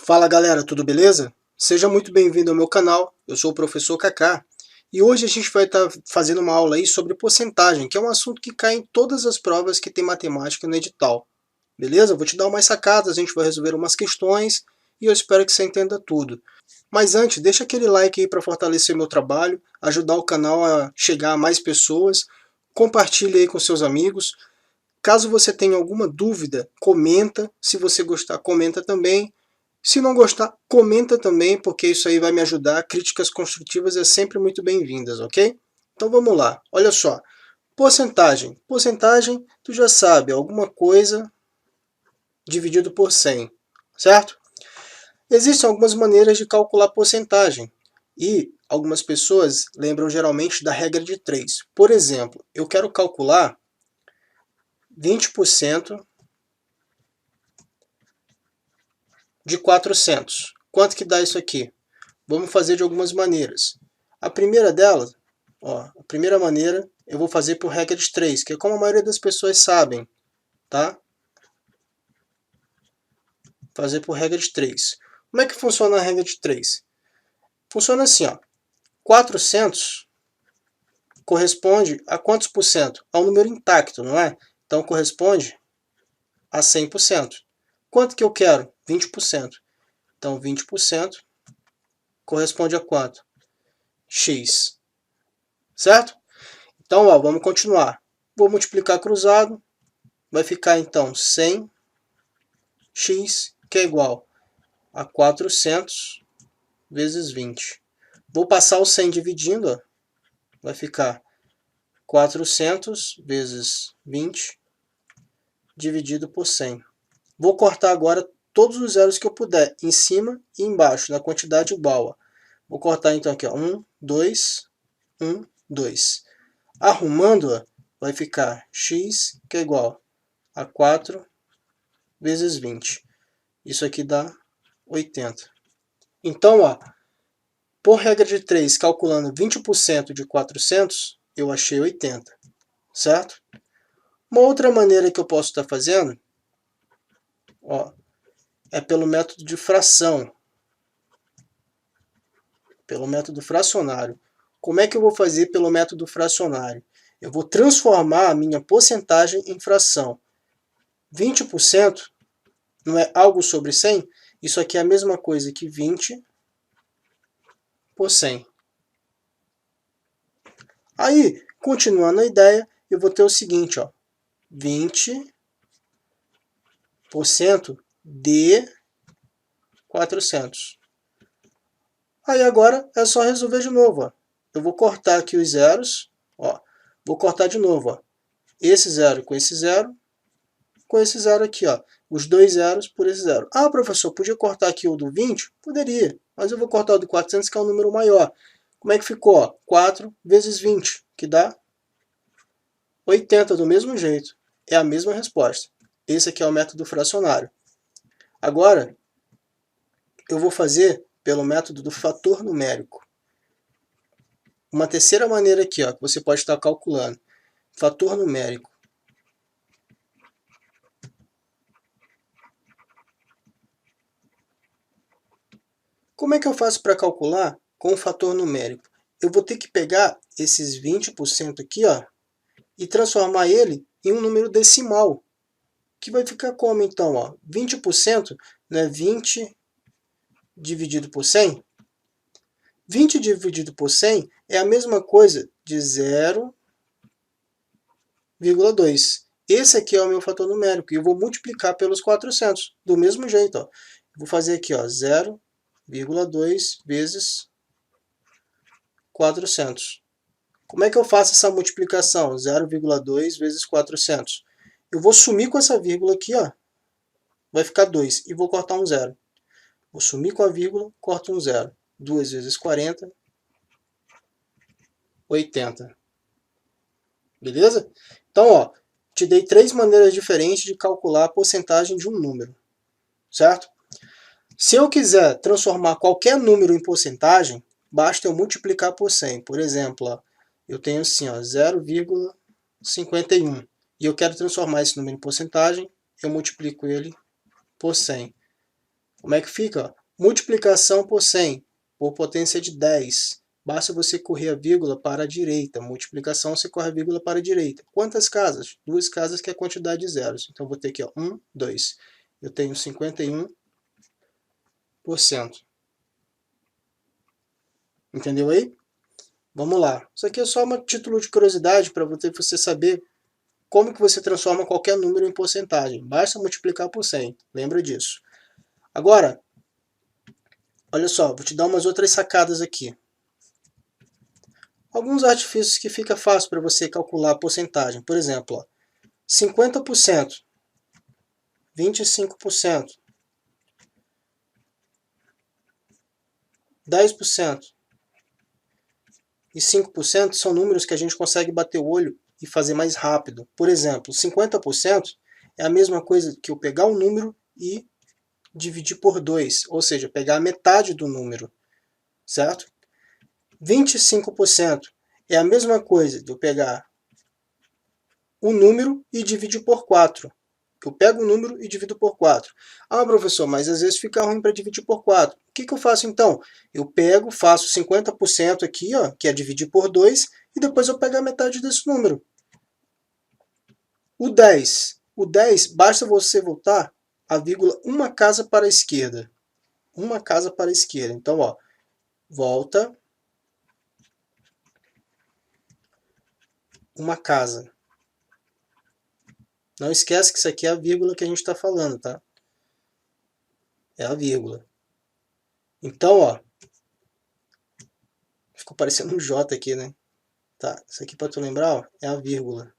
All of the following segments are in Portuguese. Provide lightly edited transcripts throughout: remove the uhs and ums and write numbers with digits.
Fala galera, tudo beleza? Seja muito bem-vindo ao meu canal, eu sou o professor Kaká e hoje a gente vai estar fazendo uma aula aí sobre porcentagem, que é um assunto que cai em todas as provas que tem matemática no edital. Beleza? Eu vou te dar umas sacadas, a gente vai resolver umas questões e eu espero que você entenda tudo. Mas antes, deixa aquele like aí para fortalecer o meu trabalho, ajudar o canal a chegar a mais pessoas, compartilhe aí com seus amigos. Caso você tenha alguma dúvida, comenta. Se você gostar, comenta também. Se não gostar, comenta também, porque isso aí vai me ajudar. Críticas construtivas é sempre muito bem-vindas, ok? Então vamos lá. Olha só. Porcentagem. Porcentagem, tu já sabe, alguma coisa dividido por 100, certo? Existem algumas maneiras de calcular porcentagem. E algumas pessoas lembram geralmente da regra de 3. Por exemplo, eu quero calcular 20% de 400. Quanto que dá isso aqui? Vamos fazer de algumas maneiras. A primeira delas, a primeira maneira eu vou fazer por regra de 3, que é como a maioria das pessoas sabem, tá? Fazer por regra de 3. Como é que funciona a regra de 3? Funciona assim, ó. 400 corresponde a quantos por cento? A um número intacto, não é? Então corresponde a 100%. Quanto que eu quero? 20%. Então 20% corresponde a quanto? X. Certo? Então, ó, vamos continuar. Vou multiplicar cruzado. Vai ficar, então, 100x, que é igual a 400 vezes 20. Vou passar o 100 dividindo. Ó. Vai ficar 400 vezes 20 dividido por 100. Vou cortar agora todos os zeros que eu puder, em cima e embaixo, na quantidade igual. Ó. Vou cortar, então, aqui, ó, 1, 2, 1, 2. Arrumando, vai ficar x, que é igual a 4 vezes 20. Isso aqui dá 80. Então, ó, por regra de 3, calculando 20% de 400, eu achei 80, certo? Uma outra maneira que eu posso estar fazendo, ó, é pelo método de fração, pelo método fracionário. Como é que eu vou fazer pelo método fracionário? Eu vou transformar a minha porcentagem em fração. 20% não é algo sobre 100? Isso aqui é a mesma coisa que 20 por 100. Aí, continuando a ideia, eu vou ter o seguinte, ó, 20% de 400. Aí agora é só resolver de novo. Ó. Eu vou cortar aqui os zeros. Ó. Vou cortar de novo. Ó. Esse zero com esse zero aqui. Ó. Os dois zeros por esse zero. Ah, professor, podia cortar aqui o do 20? Poderia, mas eu vou cortar o do 400, que é um número maior. Como é que ficou? Ó? 4 vezes 20, que dá 80 do mesmo jeito. É a mesma resposta. Esse aqui é o método fracionário. Agora, eu vou fazer pelo método do fator numérico. Uma terceira maneira aqui, ó, que você pode estar calculando. Fator numérico. Como é que eu faço para calcular com o fator numérico? Eu vou ter que pegar esses 20% aqui, ó, e transformar ele em um número decimal. Que vai ficar como então? Ó? 20% não é 20 dividido por 100? 20 dividido por 100 é a mesma coisa de 0,2. Esse aqui é o meu fator numérico e eu vou multiplicar pelos 400. Do mesmo jeito, ó. Vou fazer aqui, ó, 0,2 vezes 400. Como é que eu faço essa multiplicação? 0,2 vezes 400. Eu vou sumir com essa vírgula aqui, ó. Vai ficar 2 e vou cortar um zero. Vou sumir com a vírgula, corto um zero. 2 vezes 40, 80. Beleza? Então, ó, te dei 3 maneiras diferentes de calcular a porcentagem de um número, certo? Se eu quiser transformar qualquer número em porcentagem, basta eu multiplicar por 100. Por exemplo, ó, eu tenho assim, 0,51 e eu quero transformar esse número em porcentagem, eu multiplico ele por 100. Como é que fica? Ó? Multiplicação por 100, por potência de 10. Basta você correr a vírgula para a direita. Multiplicação, você corre a vírgula para a direita. Quantas casas? 2 casas, que é a quantidade de zeros. Então, vou ter aqui, ó, 1, 2. Eu tenho 51%. Entendeu aí? Vamos lá. Isso aqui é só um título de curiosidade para você saber como que você transforma qualquer número em porcentagem. Basta multiplicar por 100. Lembra disso. Agora, olha só, vou te dar umas outras sacadas aqui. Alguns artifícios que fica fácil para você calcular a porcentagem. Por exemplo, ó, 50%, 25%, 10% e 5% são números que a gente consegue bater o olho e fazer mais rápido. Por exemplo, 50% é a mesma coisa que eu pegar um número e dividir por 2, ou seja, pegar a metade do número, certo? 25% é a mesma coisa de eu pegar um número e dividir por 4. Eu pego o número e divido por 4. Ah, professor, mas às vezes fica ruim para dividir por 4. O que eu faço então? Eu pego, faço 50% aqui, ó, que é dividir por 2, e depois eu pego a metade desse número. O 10. O 10, basta você voltar a vírgula uma casa para a esquerda. Uma casa para a esquerda. Então, ó, volta uma casa. Não esquece que isso aqui é a vírgula que a gente está falando, tá? É a vírgula. Então, ó, ficou parecendo um J aqui, né? Tá, isso aqui para tu lembrar, ó, é a vírgula.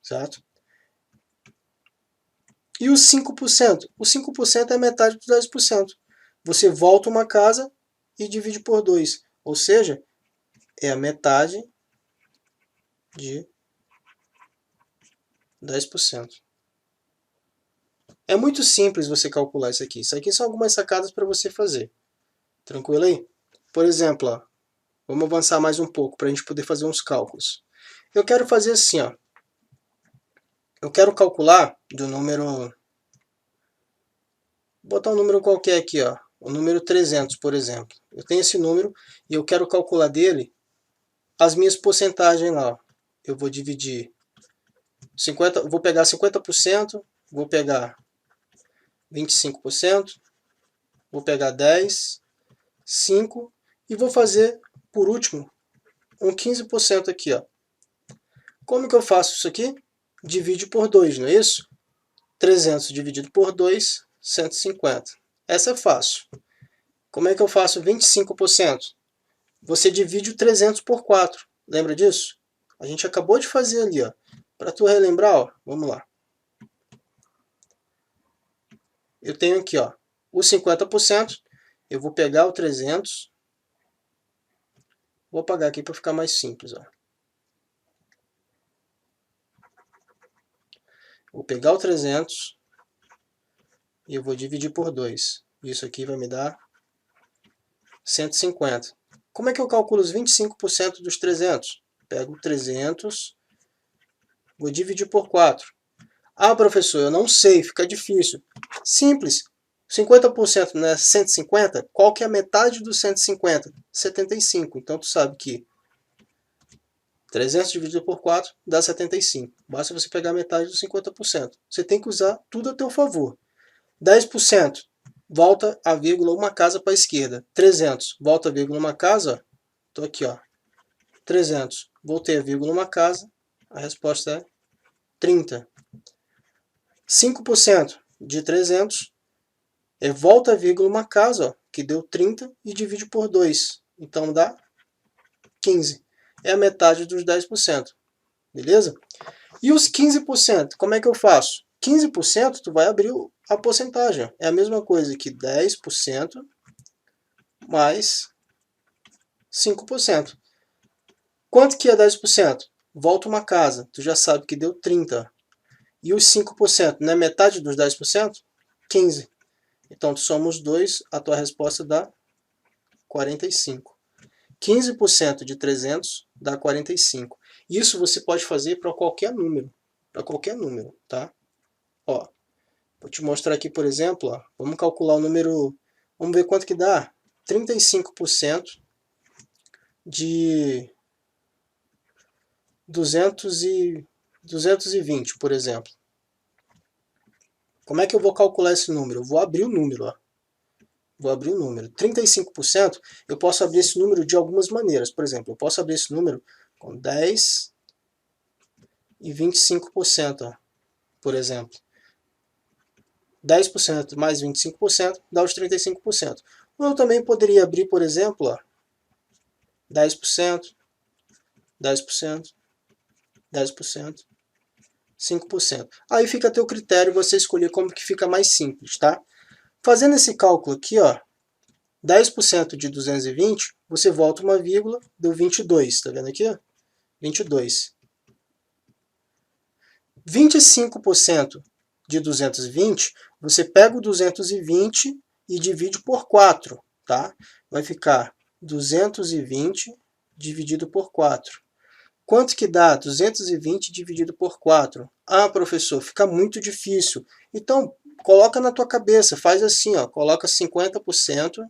Certo? E os 5%? O 5% é metade dos 10%. Você volta uma casa e divide por 2. Ou seja, é a metade de 10%. É muito simples você calcular isso aqui. Isso aqui são algumas sacadas para você fazer. Tranquilo aí? Por exemplo, ó, vamos avançar mais um pouco para a gente poder fazer uns cálculos. Eu quero fazer assim, ó. Eu quero calcular do número... Vou botar um número qualquer aqui, ó. O número 300, por exemplo. Eu tenho esse número e eu quero calcular dele as minhas porcentagens lá. Ó. Eu vou dividir 50, vou pegar 50%, vou pegar 25%, vou pegar 10%, 5% e vou fazer, por último, um 15% aqui. Ó. Como que eu faço isso aqui? Divide por 2, não é isso? 300 dividido por 2, 150. Essa é fácil. Como é que eu faço 25%? Você divide o 300 por 4. Lembra disso? A gente acabou de fazer ali, ó. Para tu relembrar, ó, vamos lá. Eu tenho aqui, ó, o 50%. Eu vou pegar o 300. Vou apagar aqui para ficar mais simples, ó. Vou pegar o 300 e eu vou dividir por 2. Isso aqui vai me dar 150. Como é que eu calculo os 25% dos 300? Pego 300, vou dividir por 4. Ah, professor, eu não sei, fica difícil. Simples. 50% não é 150? Qual que é a metade dos 150? 75. Então, tu sabe que 300 dividido por 4 dá 75. Basta você pegar a metade dos 50%. Você tem que usar tudo a teu favor. 10%. Volta a vírgula uma casa para a esquerda. 300. Volta a vírgula uma casa. Estou aqui, ó. 300. Voltei a vírgula uma casa. A resposta é 30. 5% de 300 é volta a vírgula uma casa, ó, que deu 30 e divide por 2. Então dá 15. É a metade dos 10%. Beleza? E os 15%, como é que eu faço? 15% tu vai abrir a porcentagem. É a mesma coisa que 10% mais 5%. Quanto que é 10%? Volta uma casa. Tu já sabe que deu 30. E os 5%, não é metade dos 10%? 15. Então, tu soma os dois, a tua resposta dá 45. 15% de 300 dá 45. Isso você pode fazer para qualquer número. para qualquer número, tá? Ó, vou te mostrar aqui, por exemplo, ó, vamos calcular o número, vamos ver quanto que dá. 35% de 220, por exemplo. Como é que eu vou calcular esse número? Eu vou abrir o número, ó. Vou abrir o número. 35%, eu posso abrir esse número de algumas maneiras. Por exemplo, eu posso abrir esse número com 10 e 25%, ó, por exemplo. 10% mais 25% dá os 35%. Ou eu também poderia abrir, por exemplo, ó, 10%, 10%, 10%, 5%. Aí fica a teu critério você escolher como que fica mais simples, tá? Fazendo esse cálculo aqui, ó, 10% de 220, você volta uma vírgula, deu 22, tá vendo aqui? 22. 25% de 220, você pega o 220 e divide por 4, tá? Vai ficar 220 dividido por 4. Quanto que dá 220 dividido por 4? Ah, professor, fica muito difícil. Então, coloca na tua cabeça, faz assim, ó, coloca 50%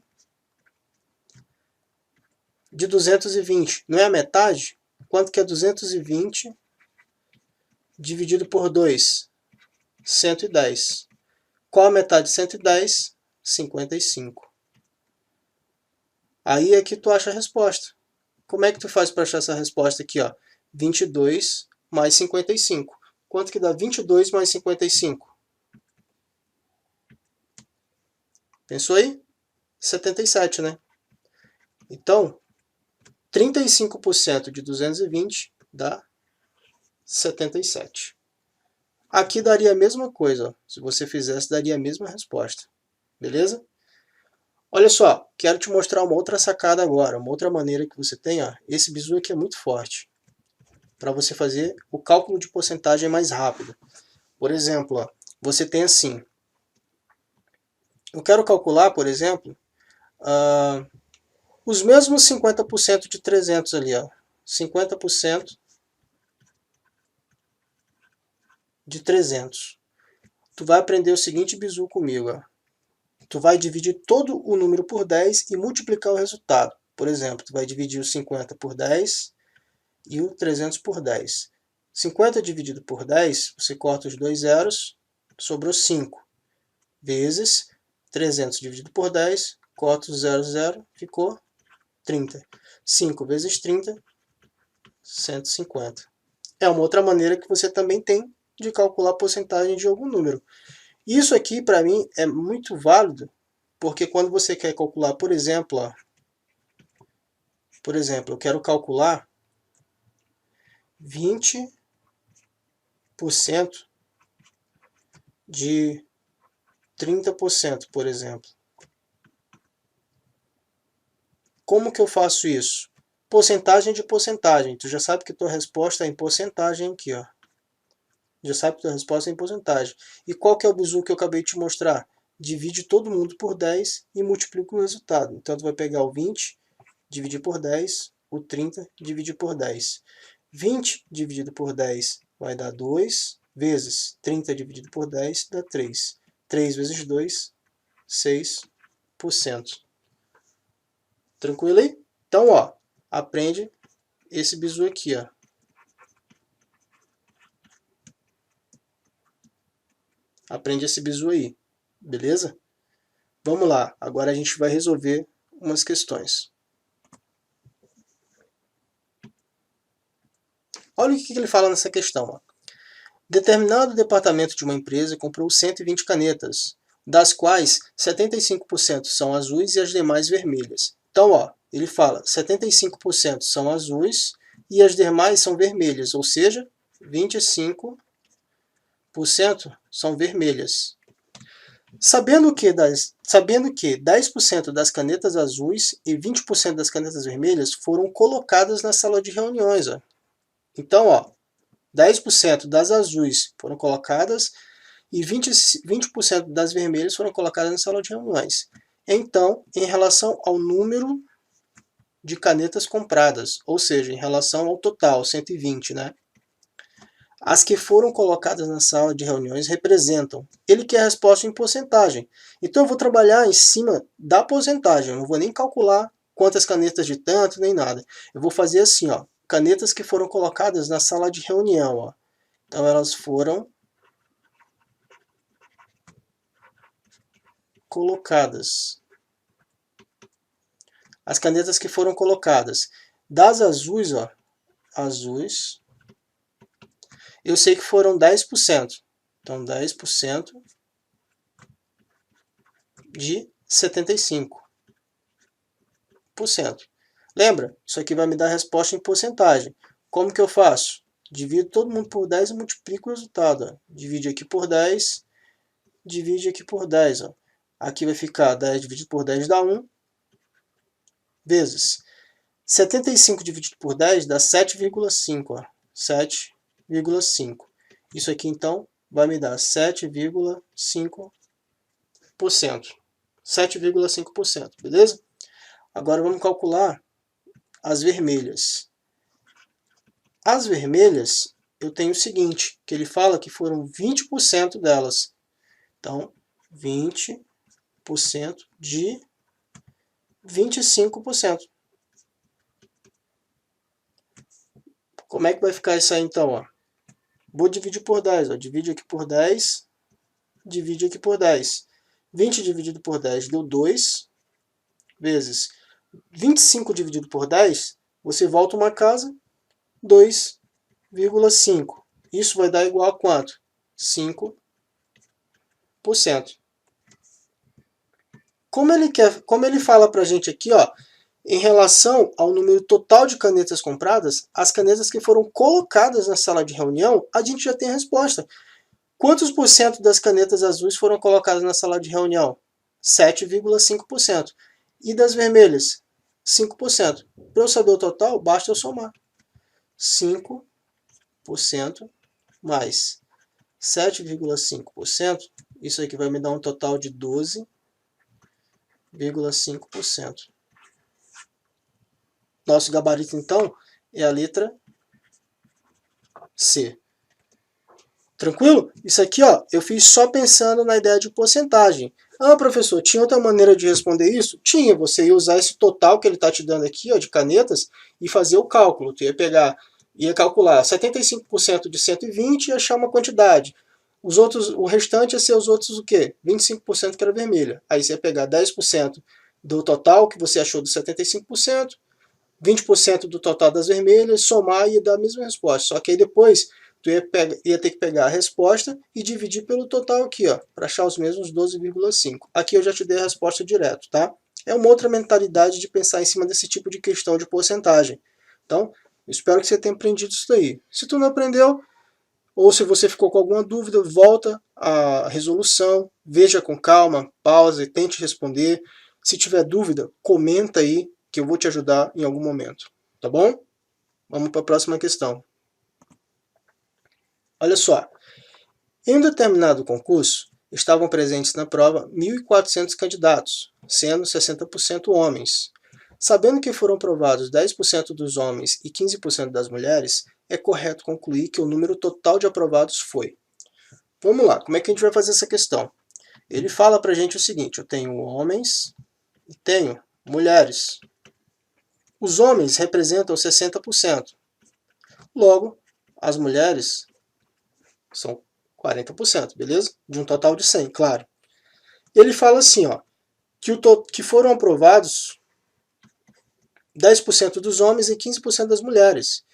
de 220. Não é a metade? Quanto que é 220 dividido por 2? 110. Qual a metade de 110? 55. Aí é que tu acha a resposta. Como é que tu faz para achar essa resposta aqui, ó? 22 mais 55. Quanto que dá 22 mais 55? Pensou aí? 77, né? Então, 35% de 220 dá 77. Aqui daria a mesma coisa, ó. Se você fizesse, daria a mesma resposta. Beleza? Olha só, quero te mostrar uma outra sacada agora, uma outra maneira que você tem. Ó. Esse bizu aqui é muito forte, para você fazer o cálculo de porcentagem mais rápido. Por exemplo, ó, você tem assim, eu quero calcular, por exemplo, os mesmos 50% de 300 ali, ó. 50% de 300. Tu vai aprender o seguinte bizu comigo, ó. Tu vai dividir todo o número por 10 e multiplicar o resultado. Por exemplo, tu vai dividir o 50 por 10 e o 300 por 10. 50 dividido por 10, você corta os dois zeros, sobrou 5. Vezes 300 dividido por 10, corta os 0, ficou 30. 5 vezes 30, 150. É uma outra maneira que você também tem de calcular a porcentagem de algum número. Isso aqui, para mim, é muito válido, porque quando você quer calcular, por exemplo, ó, eu quero calcular 20% de 30%, por exemplo. Como que eu faço isso? Porcentagem de porcentagem. Tu já sabe que tua resposta é em porcentagem aqui, ó. Já sabe que tua resposta é em porcentagem. E qual que é o bizu que eu acabei de te mostrar? Divide todo mundo por 10 e multiplica o resultado. Então, tu vai pegar o 20, dividir por 10, o 30, dividir por 10. 20 dividido por 10 vai dar 2, vezes 30 dividido por 10 dá 3. 3 vezes 2, 6%. Tranquilo aí? Então, ó, aprende esse bizu aqui, ó. Aprende esse bizu aí, beleza? Vamos lá, agora a gente vai resolver umas questões. Olha o que ele fala nessa questão. Ó. Determinado departamento de uma empresa comprou 120 canetas, das quais 75% são azuis e as demais vermelhas. Então, ó, ele fala 75% são azuis e as demais são vermelhas, ou seja, 25% são vermelhas. Sabendo que 10% das canetas azuis e 20% das canetas vermelhas foram colocadas na sala de reuniões. Ó. Então, ó, 10% das azuis foram colocadas e 20% das vermelhas foram colocadas na sala de reuniões. Então, em relação ao número de canetas compradas, ou seja, em relação ao total, 120, né? As que foram colocadas na sala de reuniões representam. Ele quer a resposta em porcentagem. Então eu vou trabalhar em cima da porcentagem. Eu não vou nem calcular quantas canetas de tanto, nem nada. Eu vou fazer assim, ó. Canetas que foram colocadas na sala de reunião, ó. Então elas foram colocadas. As canetas que foram colocadas. Das azuis, ó. Azuis. Eu sei que foram 10%. Então 10% de 75%. Lembra? Isso aqui vai me dar a resposta em porcentagem. Como que eu faço? Divido todo mundo por 10 e multiplico o resultado. Ó. Divide aqui por 10, divide aqui por 10. Ó. Aqui vai ficar 10 dividido por 10 dá 1, vezes 75 dividido por 10 dá 7,5. 7,5. Isso aqui, então, vai me dar 7,5%. 7,5%, beleza? Agora vamos calcular as vermelhas. As vermelhas, eu tenho o seguinte, que ele fala que foram 20% delas. Então, 20% de 25%. Como é que vai ficar isso aí, então? Ó? Vou dividir por 10. Ó. Divide aqui por 10, divide aqui por 10. 20 dividido por 10 deu 2, vezes 25 dividido por 10, você volta uma casa, 2,5. Isso vai dar igual a quanto? 5%. Como ele fala para a gente aqui, ó, em relação ao número total de canetas compradas, as canetas que foram colocadas na sala de reunião, a gente já tem a resposta. Quantos por cento das canetas azuis foram colocadas na sala de reunião? 7,5%. E das vermelhas? 5%. Para eu saber o total, basta eu somar. 5% mais 7,5%, isso aqui vai me dar um total de 12,5%. Nosso gabarito, então, é a letra C. Tranquilo? Isso aqui, ó, eu fiz só pensando na ideia de porcentagem. Ah, professor, tinha outra maneira de responder isso? Tinha, você ia usar esse total que ele está te dando aqui, ó, de canetas, e fazer o cálculo. Tu ia calcular 75% de 120 e achar uma quantidade. O restante ia ser os outros o quê? 25% que era vermelha. Aí você ia pegar 10% do total que você achou dos 75%, 20% do total das vermelhas, somar e ia dar a mesma resposta. Só que aí depois tu ia ter que pegar a resposta e dividir pelo total aqui, ó, para achar os mesmos 12,5. Aqui eu já te dei a resposta direto, tá? É uma outra mentalidade de pensar em cima desse tipo de questão de porcentagem. Então, espero que você tenha aprendido isso daí. Se tu não aprendeu, ou se você ficou com alguma dúvida, volta à resolução, veja com calma, pausa e tente responder. Se tiver dúvida, comenta aí que eu vou te ajudar em algum momento. Tá bom? Vamos para a próxima questão. Olha só. Em um determinado concurso, estavam presentes na prova 1.400 candidatos, sendo 60% homens. Sabendo que foram aprovados 10% dos homens e 15% das mulheres, é correto concluir que o número total de aprovados foi. Vamos lá, como é que a gente vai fazer essa questão? Ele fala pra gente o seguinte, eu tenho homens e tenho mulheres. Os homens representam 60%. Logo, as mulheres são 40%, beleza? De um total de 100, claro. Ele fala assim, ó, que foram aprovados 10% dos homens e 15% das mulheres.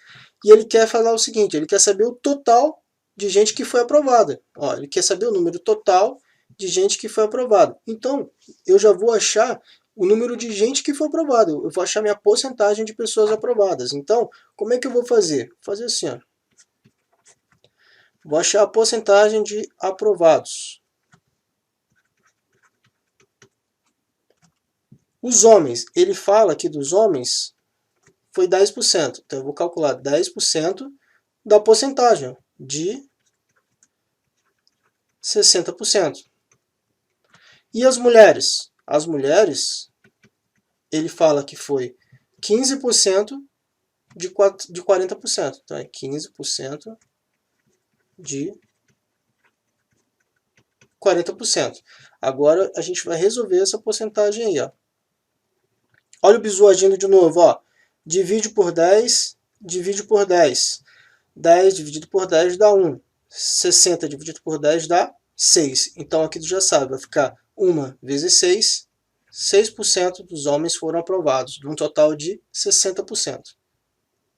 E ele quer falar o seguinte, ele quer saber o total de gente que foi aprovada. Ó, ele quer saber o número total de gente que foi aprovada. Então, eu já vou achar o número de gente que foi aprovada. Eu vou achar minha porcentagem de pessoas aprovadas. Então, como é que eu vou fazer? Vou fazer assim, ó. Vou achar a porcentagem de aprovados. Os homens, ele fala que dos homens foi 10%. Então eu vou calcular 10% da porcentagem de 60%. E as mulheres? As mulheres, ele fala que foi 15% de 40%. Então é 15% de 40%. Agora a gente vai resolver essa porcentagem aí, ó. Olha o bizu agindo de novo, ó. Divide por 10, divide por 10. 10 dividido por 10 dá 1. 60 dividido por 10 dá 6. Então aqui tu já sabe, vai ficar 1 vezes 6. 6% dos homens foram aprovados, de um total de 60%.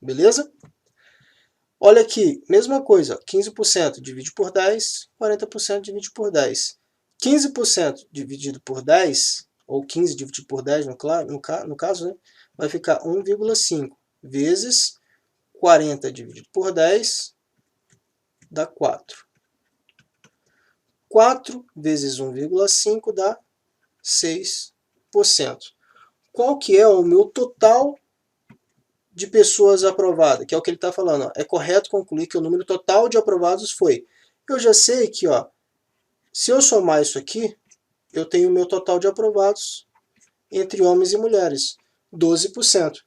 Beleza? Olha aqui, mesma coisa, 15% divide por 10, 40% divide por 10. 15% dividido por 10, ou 15 dividido por 10 no caso, né, vai ficar 1,5 vezes 40 dividido por 10 dá 4. 4 vezes 1,5 dá 6%. Qual que é o meu total de pessoas aprovadas? Que é o que ele está falando. Ó. É correto concluir que o número total de aprovados foi. Eu já sei que, ó, se eu somar isso aqui, eu tenho o meu total de aprovados entre homens e mulheres, 12%.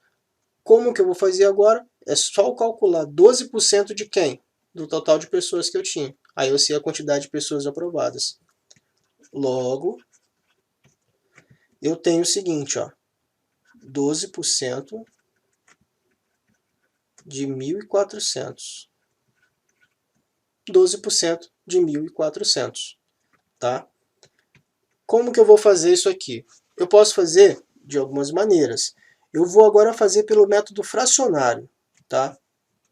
Como que eu vou fazer agora? É só calcular 12% de quem? Do total de pessoas que eu tinha. Aí eu sei a quantidade de pessoas aprovadas. Logo, eu tenho o seguinte, ó, 12% de 1.400. 12% de 1.400, tá? Como que eu vou fazer isso aqui? Eu posso fazer de algumas maneiras. Eu vou agora fazer pelo método fracionário, tá?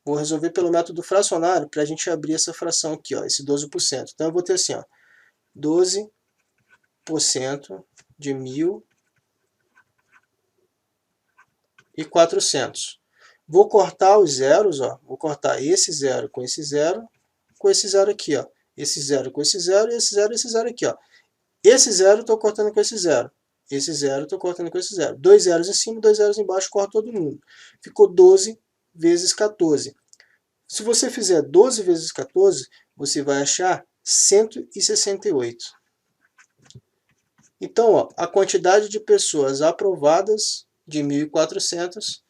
Vou resolver pelo método fracionário para a gente abrir essa fração aqui, ó, esse 12%. Então eu vou ter assim, ó, 12% de 1.400. Vou cortar os zeros, ó, vou cortar esse zero com esse zero aqui, ó. Esse zero com esse zero e esse zero aqui, ó. Esse zero estou cortando com esse zero. Esse zero estou cortando com esse zero. 2 zeros em cima, 2 zeros embaixo, corta todo mundo. Ficou 12 vezes 14. Se você fizer 12 vezes 14, você vai achar 168. Então, ó, a quantidade de pessoas aprovadas de 1.400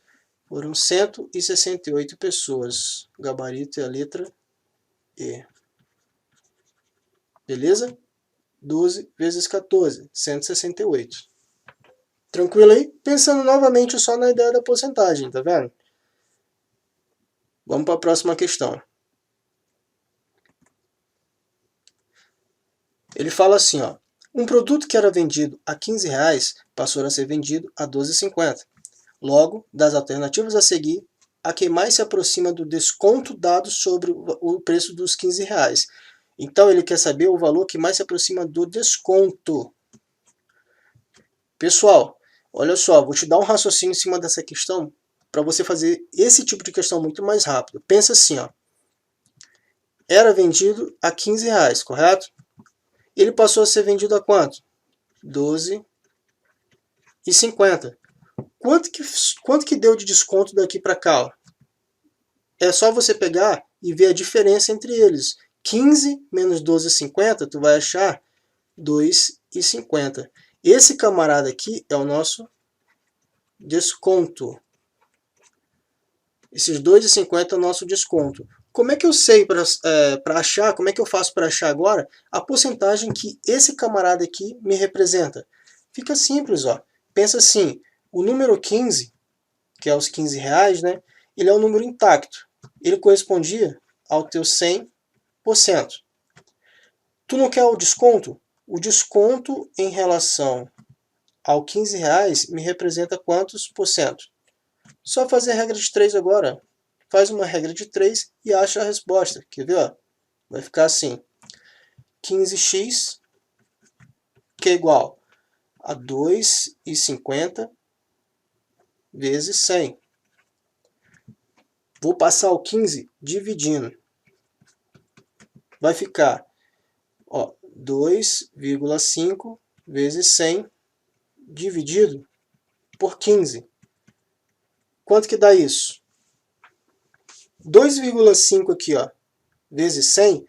foram 168 pessoas. O gabarito é a letra E. Beleza? 12 vezes 14, 168. Tranquilo aí? Pensando novamente só na ideia da porcentagem, tá vendo? Vamos para a próxima questão. Ele fala assim, ó. Um produto que era vendido a R$15 passou a ser vendido a R$12,50. Logo, das alternativas a seguir, a que mais se aproxima do desconto dado sobre o preço dos R$15. Então, ele quer saber o valor que mais se aproxima do desconto. Pessoal, olha só, vou te dar um raciocínio em cima dessa questão para você fazer esse tipo de questão muito mais rápido. Pensa assim, ó. Era vendido a R$15, correto? Ele passou a ser vendido a quanto? R$12,50. Quanto que deu de desconto daqui para cá? Ó? É só você pegar e ver a diferença entre eles. 15 menos 12,50, tu vai achar 2,50. Esse camarada aqui é o nosso desconto. Esses 2,50 é o nosso desconto. Como é que eu sei para achar, como é que eu faço para achar agora a porcentagem que esse camarada aqui me representa? Fica simples, ó. Pensa assim, o número 15, que é os R$15, né? Ele é um número intacto. Ele correspondia ao teu 100%. Tu não quer o desconto? O desconto em relação ao R$15 me representa quantos por cento? Só fazer a regra de 3 agora. Faz uma regra de 3 e acha a resposta. Quer ver? Ó? Vai ficar assim. 15x, que é igual a 2,50 vezes 100. Vou passar o 15 dividindo. Vai ficar 2,5 vezes 100 dividido por 15. Quanto que dá isso? 2,5 aqui, ó, vezes 100,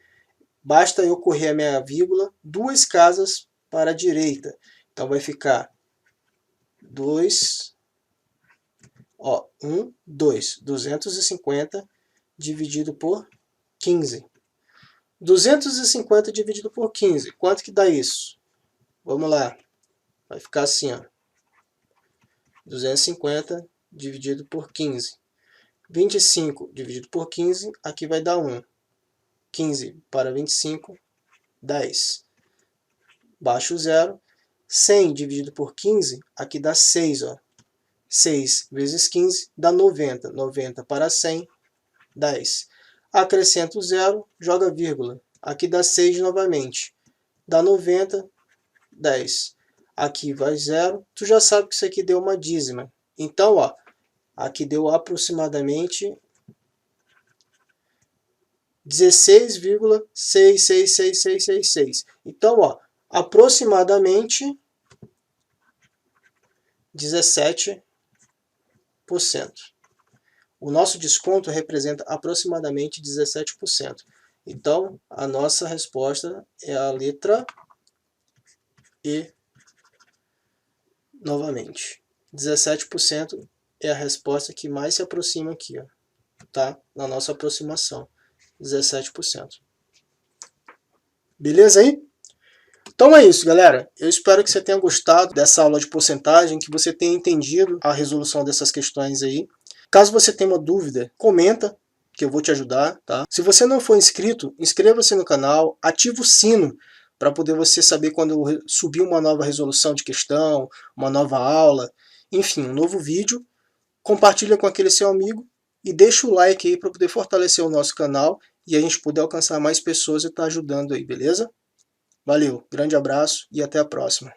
basta eu correr a minha vírgula 2 casas para a direita. Então vai ficar 2, 250 dividido por 15. 250 dividido por 15, quanto que dá isso? Vamos lá, vai ficar assim, ó. 250 dividido por 15. 25 dividido por 15, aqui vai dar 1. 15 para 25, 10. Baixa o zero. 100 dividido por 15, aqui dá 6. Ó. 6 vezes 15 dá 90. 90 para 100, 10. Acrescenta o zero, joga vírgula. Aqui dá 6 novamente. Dá 90, 10. Aqui vai 0. Tu já sabe que isso aqui deu uma dízima. Então, ó, aqui deu aproximadamente 16,666666. Então, ó, aproximadamente 17%. O nosso desconto representa aproximadamente 17%. Então, a nossa resposta é a letra E. Novamente, 17% é a resposta que mais se aproxima aqui, ó, tá? Na nossa aproximação, 17%. Beleza aí? Então é isso, galera. Eu espero que você tenha gostado dessa aula de porcentagem, que você tenha entendido a resolução dessas questões aí. Caso você tenha uma dúvida, comenta, que eu vou te ajudar, tá? Se você não for inscrito, inscreva-se no canal, ativa o sino, para poder você saber quando subir uma nova resolução de questão, uma nova aula, enfim, um novo vídeo. Compartilha com aquele seu amigo e deixa o like aí para poder fortalecer o nosso canal e a gente poder alcançar mais pessoas e estar ajudando aí, beleza? Valeu, grande abraço e até a próxima.